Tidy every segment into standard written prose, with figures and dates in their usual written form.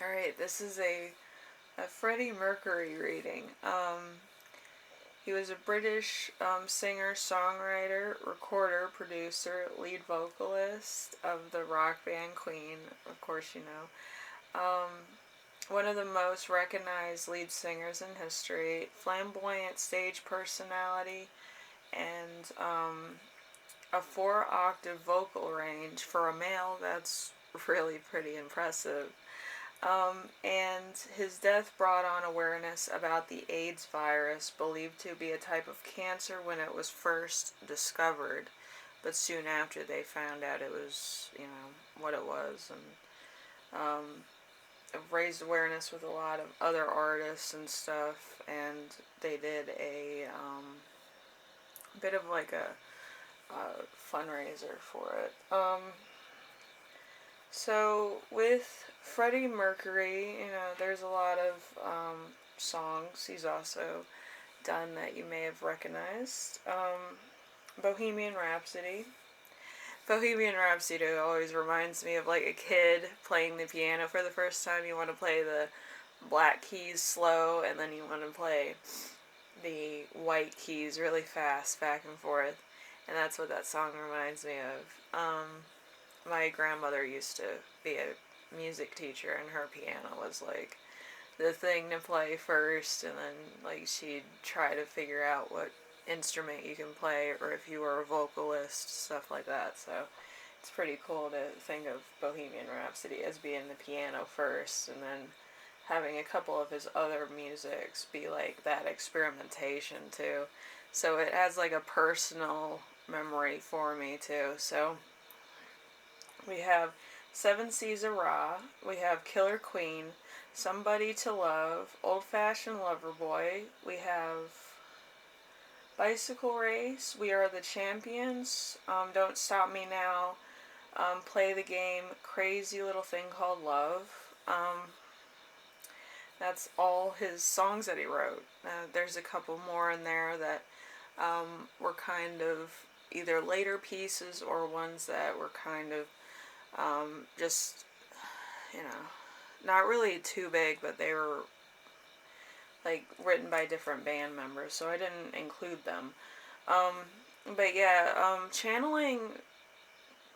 Alright, this is a Freddie Mercury reading. He was a British singer, songwriter, recorder, producer, lead vocalist of the rock band Queen, of course you know. One of the most recognized lead singers in history, flamboyant stage personality, and a 4-octave vocal range for a male. That's really pretty impressive. And his death brought on awareness about the AIDS virus, believed to be a type of cancer when it was first discovered, but soon after they found out it was, what it was, and raised awareness with a lot of other artists and stuff, and they did a bit of like a fundraiser for it. So with Freddie Mercury, there's a lot of songs he's also done that you may have recognized. Bohemian Rhapsody. Bohemian Rhapsody always reminds me of like a kid playing the piano for the first time. You want to play the black keys slow, and then you want to play the white keys really fast, back and forth. And that's what that song reminds me of. My grandmother used to be a music teacher, and her piano was like the thing to play first, and then like she'd try to figure out what instrument you can play, or if you were a vocalist, stuff like that. So it's pretty cool to think of Bohemian Rhapsody as being the piano first, and then having a couple of his other musics be like that experimentation too. So it has like a personal memory for me too. So we have Seven Seas of Ra, we have Killer Queen, Somebody to Love, Old Fashioned Lover Boy, we have Bicycle Race, We Are the Champions, Don't Stop Me Now, Play the Game, Crazy Little Thing Called Love. That's all his songs that he wrote. There's a couple more in there that were kind of either later pieces or ones that were kind of just, not really too big, but they were like written by different band members, so I didn't include them. But yeah, channeling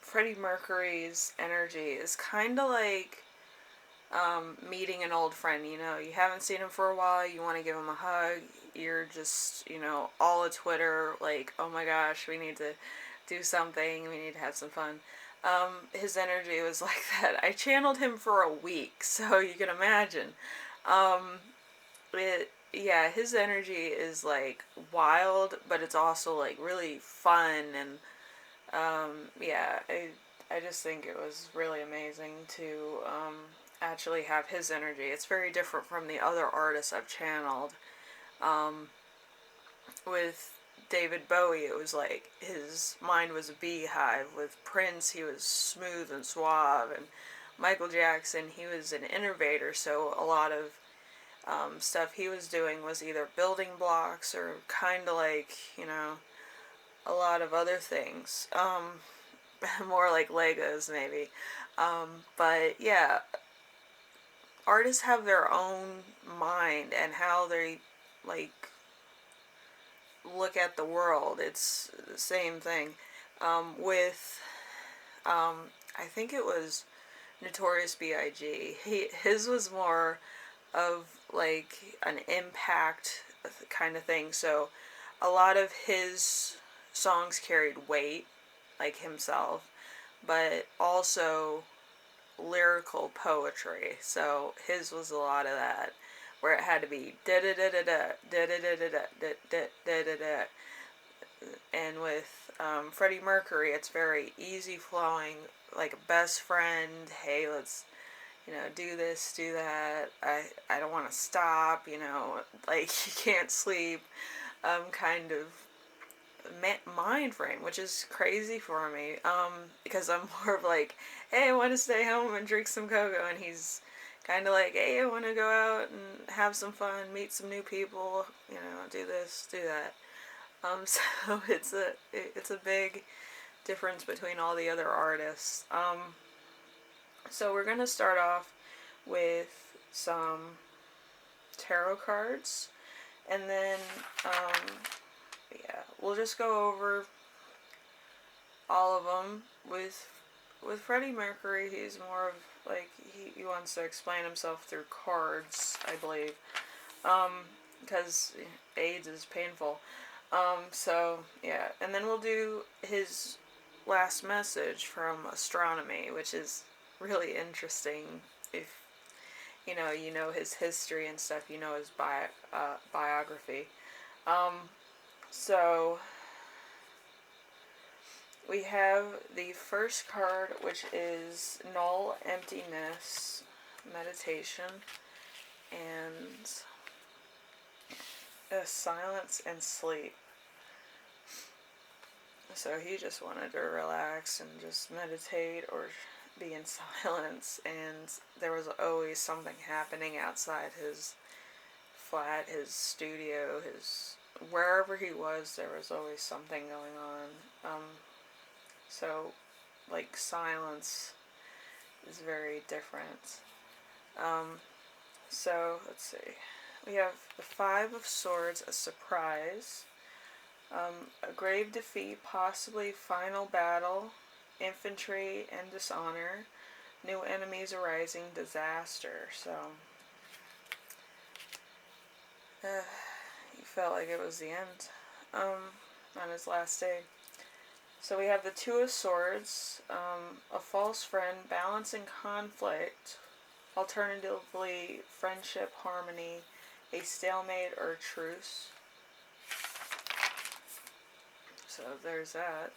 Freddie Mercury's energy is kind of like meeting an old friend. You haven't seen him for a while, you want to give him a hug, you're just, all of Twitter, like, oh my gosh, we need to do something, we need to have some fun. His energy was like that. I channeled him for a week, so you can imagine. Yeah, his energy is like wild, but it's also like really fun, and yeah, I just think it was really amazing to actually have his energy. It's very different from the other artists I've channeled. Um, with David Bowie, it was like his mind was a beehive. With Prince, he was smooth and suave, and Michael Jackson, he was an innovator, so a lot of stuff he was doing was either building blocks or kind of like, a lot of other things. More like Legos, maybe. But yeah, artists have their own mind and how they, like, look at the world. It's the same thing. With, I think it was Notorious B.I.G. His was more of like an impact kind of thing. So a lot of his songs carried weight, like himself, but also lyrical poetry. So his was a lot of that, where it had to be da da da da da da da da da da da da da. And with Freddie Mercury, it's very easy flowing, like a best friend. Hey, let's do this, do that. I don't want to stop. Like you can't sleep. Kind of mind frame, which is crazy for me. Because I'm more of like, hey, I want to stay home and drink some cocoa, and he's kind of like, hey, I want to go out and have some fun, meet some new people, do this, do that. So it's a big difference between all the other artists. So we're gonna start off with some tarot cards, and then yeah, we'll just go over all of them. With Freddie Mercury, he's more of like he wants to explain himself through cards, I believe, because AIDS is painful. So yeah, and then we'll do his last message from Astronomy, which is really interesting. If you know his history and stuff, you know his biography. Um, so we have the first card, which is Null Emptiness Meditation, and Silence and Sleep. So he just wanted to relax and just meditate or be in silence, and there was always something happening outside his flat, his studio, his wherever he was, there was always something going on. So, like, silence is very different. So, let's see. We have the Five of Swords, a surprise, a grave defeat, possibly final battle, infantry and dishonor, new enemies arising, disaster. So, he felt like it was the end on his last day. So we have the Two of Swords, a false friend, balancing conflict, alternatively friendship, harmony, a stalemate or a truce. So there's that.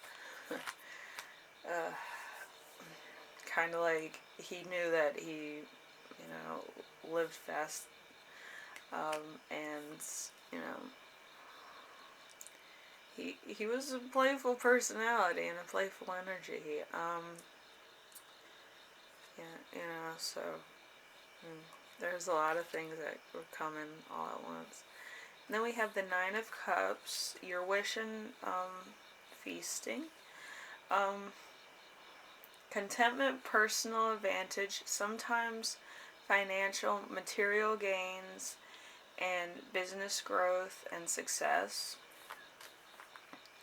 Kind of like he knew that he, lived fast, and, he was a playful personality and a playful energy. So there's a lot of things that were coming all at once. And then we have the Nine of Cups, your wish and feasting. Contentment, personal advantage, sometimes financial, material gains, and business growth and success.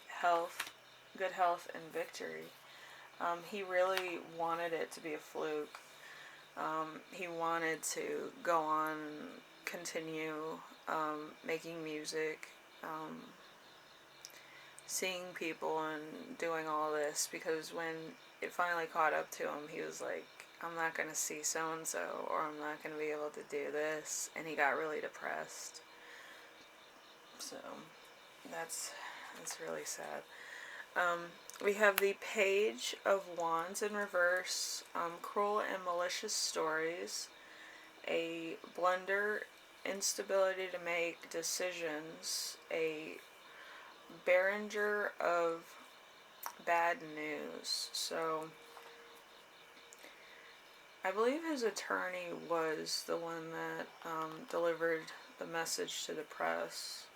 Health, good health, and victory. He really wanted it to be a fluke. He wanted to go on and continue making music, seeing people and doing all this, because when it finally caught up to him, he was like, I'm not going to see so-and-so, or I'm not going to be able to do this, and he got really depressed. So that's really sad. We have the Page of Wands in reverse, cruel and malicious stories, a blunder, instability to make decisions, a Berenger of bad news. So I believe his attorney was the one that delivered the message to the press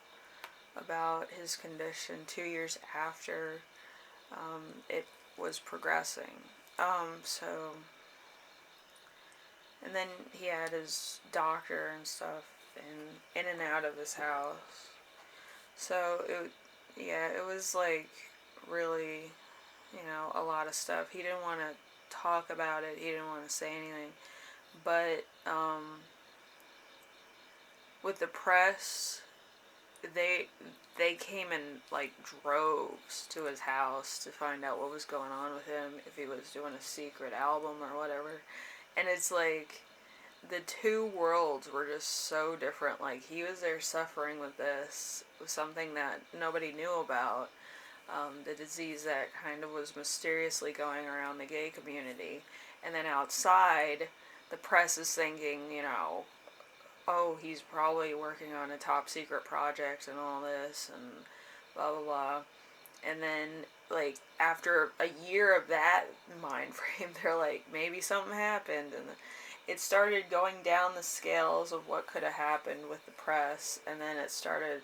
about his condition 2 years after it was progressing. And then he had his doctor and stuff in and out of his house. So it was like really, a lot of stuff. He didn't want to talk about it. He didn't want to say anything. But with the press, they came in like droves to his house to find out what was going on with him, if he was doing a secret album or whatever. And it's like the two worlds were just so different. Like, he was there suffering with this, with something that nobody knew about, the disease that kind of was mysteriously going around the gay community. And then outside, the press is thinking, oh, he's probably working on a top secret project and all this and blah, blah, blah. And then, like, after a year of that mind frame, they're like, maybe something happened. And it started going down the scales of what could have happened with the press. And then it started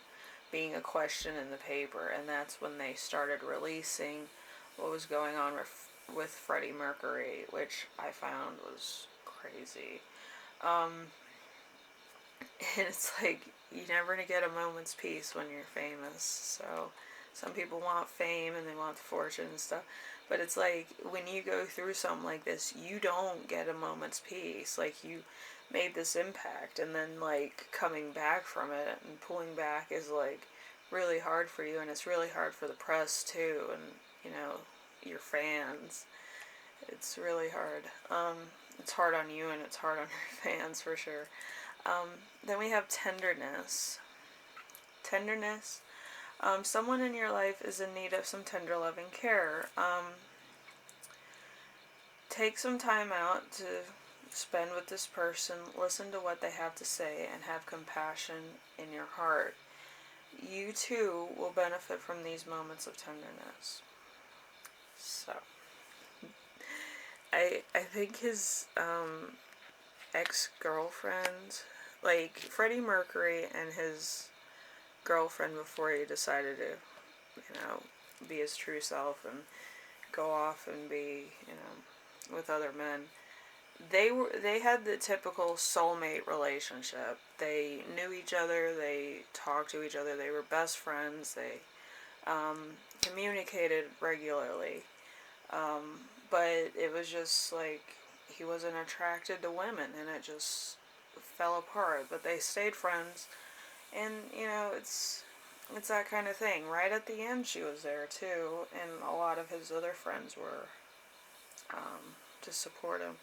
being a question in the paper. And that's when they started releasing what was going on with Freddie Mercury, which I found was crazy. Um, and it's like, you never gonna get a moment's peace when you're famous. So some people want fame and they want the fortune and stuff. But it's like, when you go through something like this, you don't get a moment's peace. Like, you made this impact, and then, like, coming back from it and pulling back is, like, really hard for you. And it's really hard for the press, too. And, you know, your fans. It's really hard. It's hard on you, and it's hard on your fans, for sure. Um, then we have tenderness. Tenderness. Someone in your life is in need of some tender loving care. Take some time out to spend with this person, listen to what they have to say, and have compassion in your heart. You too will benefit from these moments of tenderness. So, I think his ex-girlfriend, like Freddie Mercury and his girlfriend before he decided to, you know, be his true self and go off and be, you know, with other men. They had the typical soulmate relationship. They knew each other. They talked to each other. They were best friends. They communicated regularly. But it was just like, he wasn't attracted to women, and it just fell apart. But they stayed friends, and you know, it's that kind of thing. Right at the end, she was there too, and a lot of his other friends were to support him.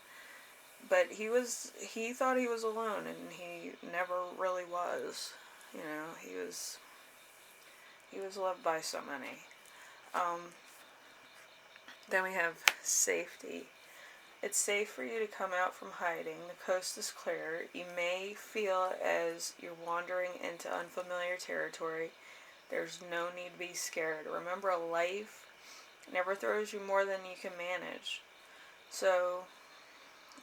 But he thought he was alone, and he never really was. You know, he was loved by so many. Um, then we have safety. It's safe for you to come out from hiding. The coast is clear. You may feel as you're wandering into unfamiliar territory. There's no need to be scared. Remember, life never throws you more than you can manage. So,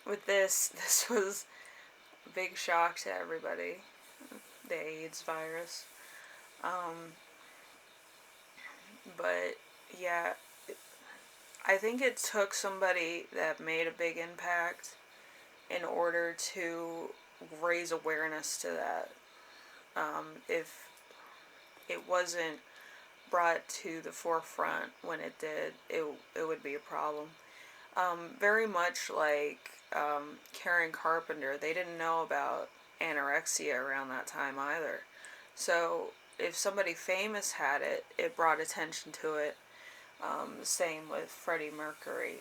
with this was a big shock to everybody. The AIDS virus. But, yeah, I think it took somebody that made a big impact in order to raise awareness to that. If it wasn't brought to the forefront when it did, it would be a problem. Very much like Karen Carpenter, they didn't know about anorexia around that time either. So if somebody famous had it, it brought attention to it. Same with Freddie Mercury.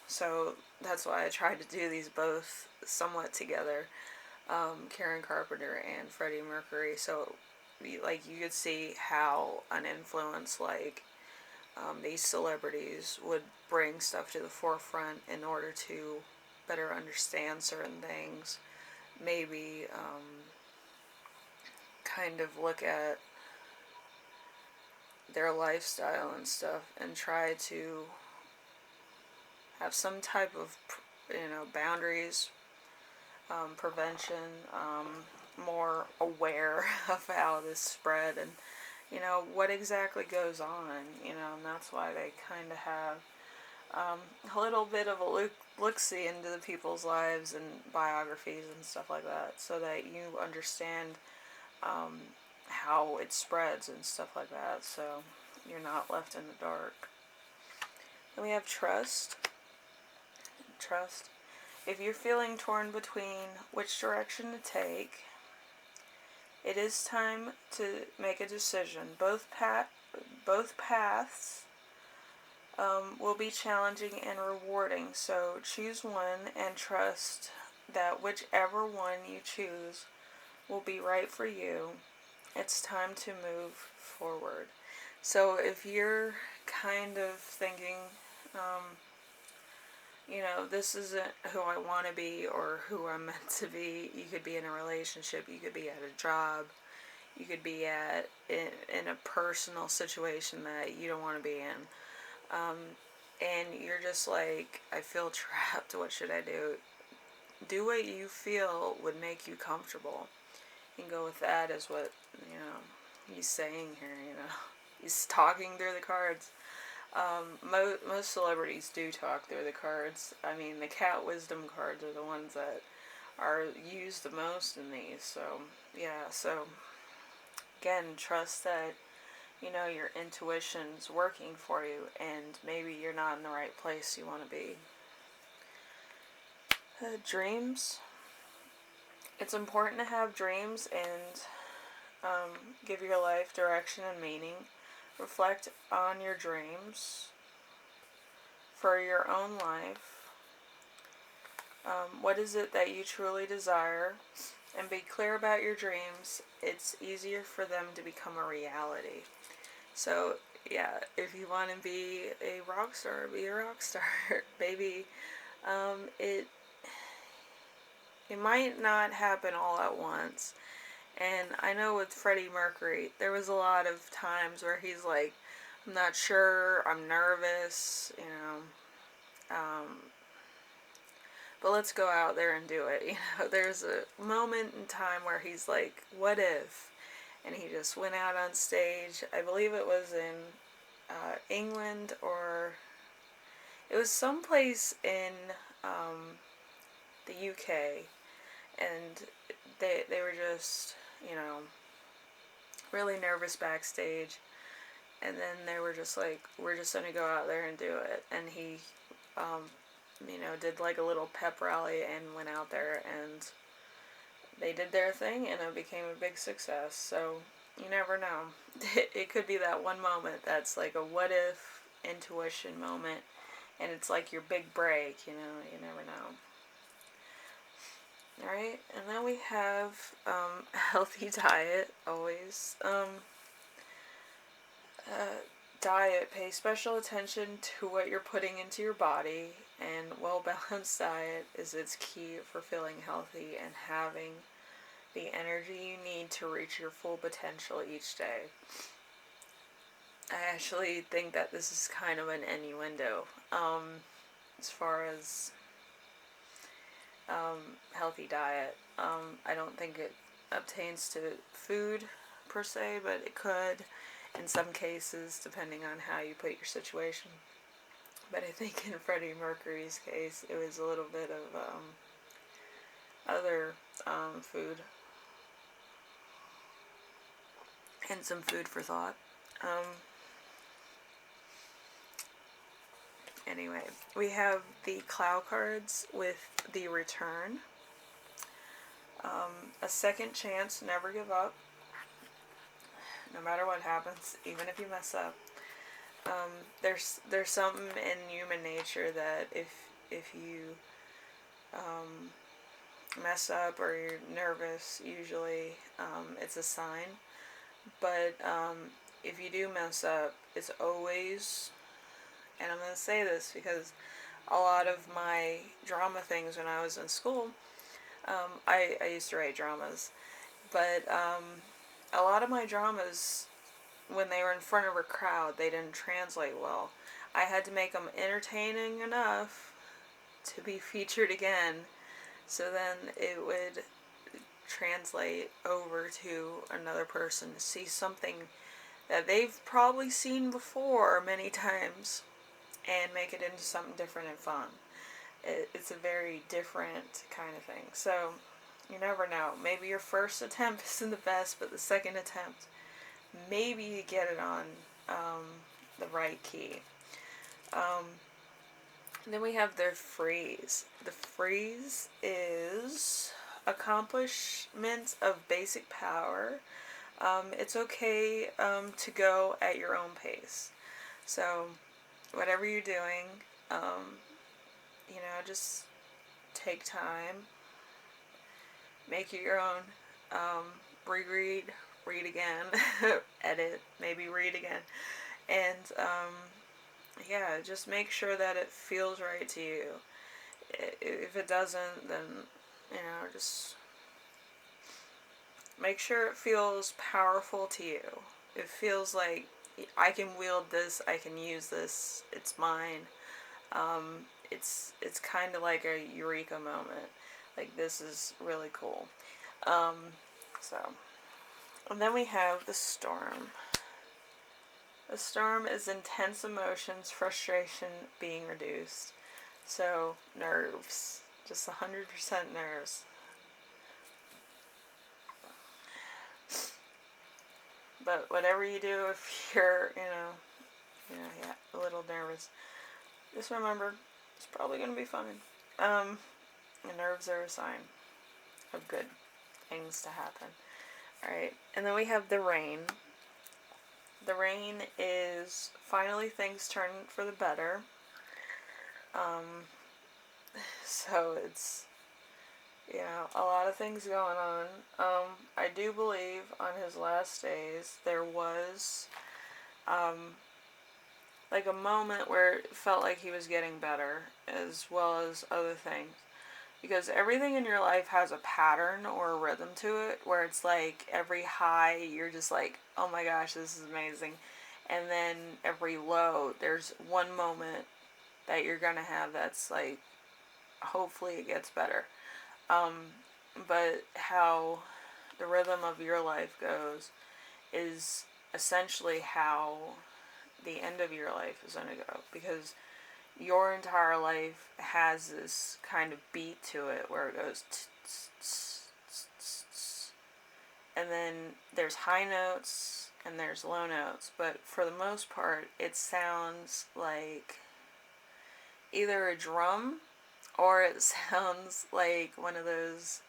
So that's why I tried to do these both somewhat together, Karen Carpenter and Freddie Mercury. So, like, you could see how an influence like these celebrities would bring stuff to the forefront in order to better understand certain things. Maybe kind of look at their lifestyle and stuff and try to have some type of, you know, boundaries, prevention, more aware of how this spread, and you know what exactly goes on, you know, and that's why they kind of have a little bit of a look-see into the people's lives and biographies and stuff like that, so that you understand how it spreads and stuff like that, so you're not left in the dark. Then we have trust. Trust. If you're feeling torn between which direction to take, it is time to make a decision. Both paths will be challenging and rewarding, so choose one and trust that whichever one you choose will be right for you. It's time to move forward. So if you're kind of thinking, you know, this isn't who I want to be or who I'm meant to be. You could be in a relationship, you could be at a job, you could be in a personal situation that you don't want to be in. And you're just like, I feel trapped, what should I do? Do what you feel would make you comfortable. And go with that is what, you know, he's saying here, you know. He's talking through the cards. Most celebrities do talk through the cards. I mean, the cat wisdom cards are the ones that are used the most in these. So yeah, so again, trust that your intuition's working for you, and maybe you're not in the right place you want to be. Dreams. It's important to have dreams and give your life direction and meaning. Reflect on your dreams for your own life. What is it that you truly desire? And be clear about your dreams. It's easier for them to become a reality. So, yeah, if you want to be a rock star, be a rock star. Maybe it might not happen all at once. And I know with Freddie Mercury, there was a lot of times where he's like, I'm not sure, I'm nervous, but let's go out there and do it. There's a moment in time where he's like, what if? And he just went out on stage. I believe it was in England, or it was someplace in the UK, and they were just, really nervous backstage, and then they were just like, we're just gonna go out there and do it. And he did like a little pep rally and went out there, and they did their thing, and it became a big success. So you never know. It could be that one moment that's like a what if intuition moment, and it's like your big break. You never know. Alright, and then we have a healthy diet, always. Diet. Pay special attention to what you're putting into your body, and well-balanced diet is its key for feeling healthy and having the energy you need to reach your full potential each day. I actually think that this is kind of an innuendo as far as healthy diet. I don't think it obtains to food per se, but it could in some cases, depending on how you put your situation. But I think in Freddie Mercury's case, it was a little bit of other food and some food for thought. Anyway, we have the Cloud cards with the Return. A second chance, never give up. No matter what happens, even if you mess up. There's something in human nature that if you mess up or you're nervous, usually it's a sign. But if you do mess up, it's always, and I'm going to say this because a lot of my drama things when I was in school, I used to write dramas, but a lot of my dramas, when they were in front of a crowd, they didn't translate well. I had to make them entertaining enough to be featured again, so then it would translate over to another person to see something that they've probably seen before many times and make it into something different and fun. It's a very different kind of thing. So you never know. Maybe your first attempt isn't the best, but the second attempt, maybe you get it on the right key. Then we have the freeze. The freeze is accomplishment of basic power. It's okay to go at your own pace. So whatever you're doing, just take time, make it your own, reread, read again, edit, maybe read again, and just make sure that it feels right to you. If it doesn't, then just make sure it feels powerful to you. It feels like I can wield this, I can use this, it's mine. It's kind of like a eureka moment. Like, this is really cool. And then we have the storm. The storm is intense emotions, frustration being reduced. So, nerves. Just 100% nerves. But whatever you do, if you're, yeah, a little nervous, just remember it's probably going to be fine. The nerves are a sign of good things to happen. Alright, and then we have the rain. The rain is finally things turn for the better. So it's, a lot of things going on. I do believe on his last days there was, like a moment where it felt like he was getting better, as well as other things. Because everything in your life has a pattern or a rhythm to it, where it's like every high, you're just like, oh my gosh, this is amazing. And then every low, there's one moment that you're going to have that's like, hopefully it gets better. But how the rhythm of your life goes is essentially how the end of your life is going to go. Because your entire life has this kind of beat to it where it goes and then there's high notes and there's low notes, but for the most part it sounds like either a drum or it sounds like one of those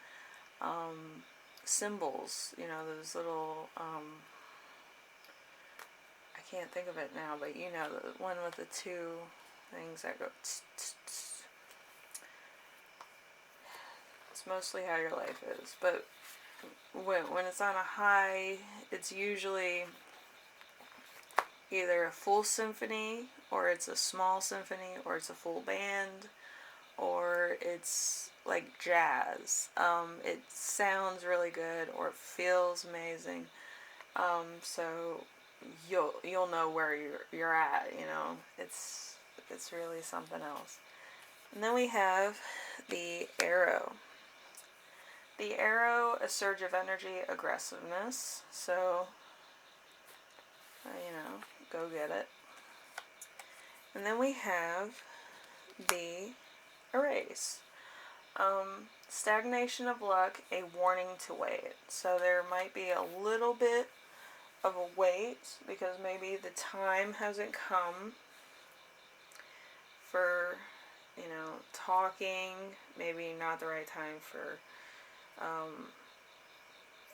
cymbals, those little I can't think of it now, but the one with the two things that go tss, tss, tss. It's mostly how your life is, but when it's on a high, it's usually either a full symphony, or it's a small symphony, or it's a full band, or it's like jazz. It sounds really good, or it feels amazing. So you'll know where you're at. It's really something else. And then we have the arrow. The arrow, a surge of energy, aggressiveness. So, go get it. And then we have the erase. Stagnation of luck, a warning to wait. So there might be a little bit of a wait because maybe the time hasn't come for, talking. Maybe not the right time for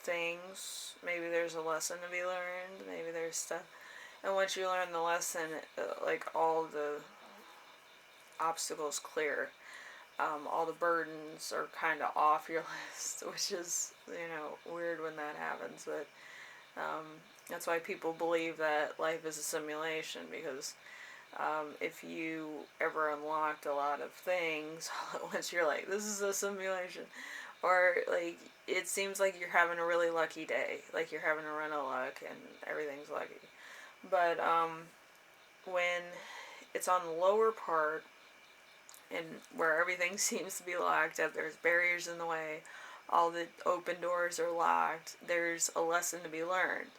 things. Maybe there's a lesson to be learned. Maybe there's stuff. And once you learn the lesson, like all the obstacles clear. All the burdens are kind of off your list, which is, weird when that happens. But that's why people believe that life is a simulation, because if you ever unlocked a lot of things all at once, you're like, this is a simulation. Or, like, it seems like you're having a really lucky day. Like, you're having a run of luck and everything's lucky. But when it's on the lower part, and where everything seems to be locked up, there's barriers in the way, all the open doors are locked, there's a lesson to be learned.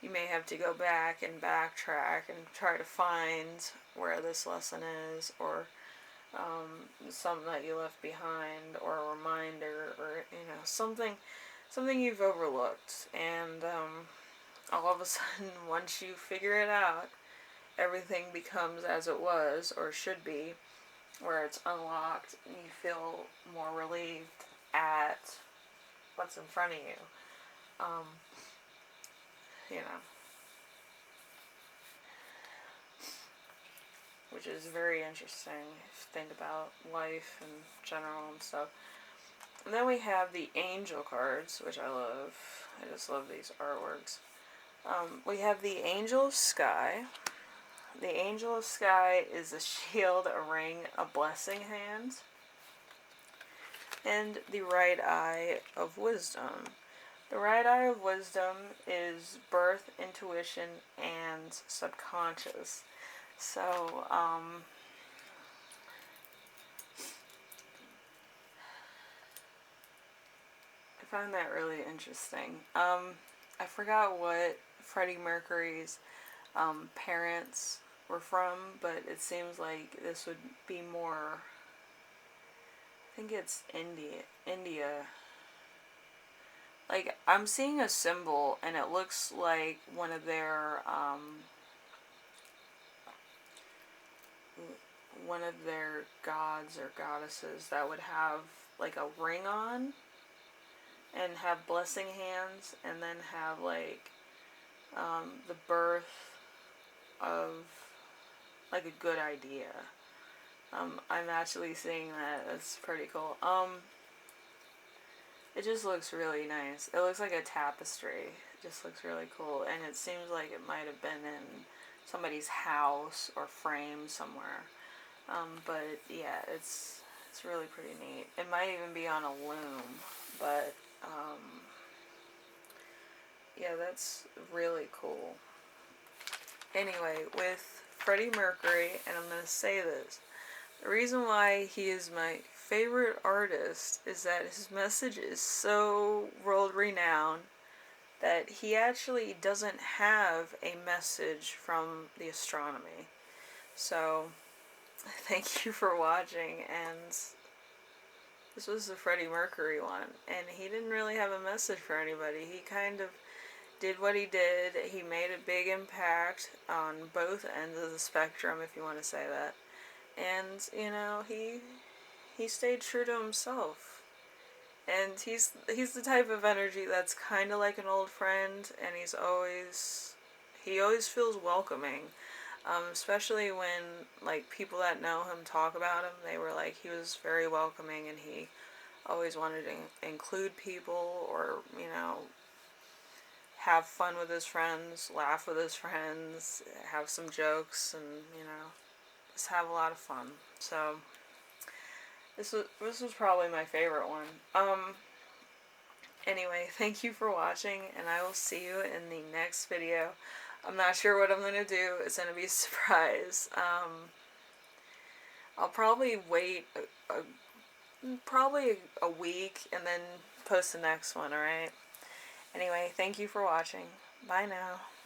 You may have to go back and backtrack and try to find where this lesson is, or something that you left behind, or a reminder, or something you've overlooked. And all of a sudden, once you figure it out, everything becomes as it was or should be, where it's unlocked, and you feel more relieved at what's in front of you. Which is very interesting if you think about life in general and stuff. And then we have the angel cards, which I love. I just love these artworks. We have the Angel of Sky. The Angel of Sky is a shield, a ring, a blessing hand. And the Right Eye of Wisdom. The Right Eye of Wisdom is birth, intuition, and subconscious. So, I find that really interesting. I forgot what Freddie Mercury's parents were from, but it seems like this would be more, I think it's India, like, I'm seeing a symbol, and it looks like one of their gods or goddesses that would have like a ring on and have blessing hands, and then have like the birth of like a good idea. I'm actually seeing that. That's pretty cool. It just looks really nice. It looks like a tapestry. It just looks really cool, and it seems like it might have been in somebody's house or framed somewhere. But yeah, it's really pretty neat. It might even be on a loom, but yeah, that's really cool. Anyway, with Freddie Mercury, and I'm gonna say this, the reason why he is my favorite artist is that his message is so world renowned that he actually doesn't have a message from the astronomy. So, thank you for watching, and this was the Freddie Mercury one, and he didn't really have a message for anybody. He kind of did what he did. He made a big impact on both ends of the spectrum, if you want to say that. And, you know, he stayed true to himself. And he's the type of energy that's kind of like an old friend, and he always feels welcoming. Especially when like people that know him talk about him, they were like he was very welcoming, and he always wanted to include people, or have fun with his friends, laugh with his friends, have some jokes, and just have a lot of fun. So this was probably my favorite one. Anyway, thank you for watching, and I will see you in the next video. I'm not sure what I'm gonna do. It's gonna be a surprise. I'll probably wait probably a week and then post the next one. All right. Anyway, thank you for watching. Bye now.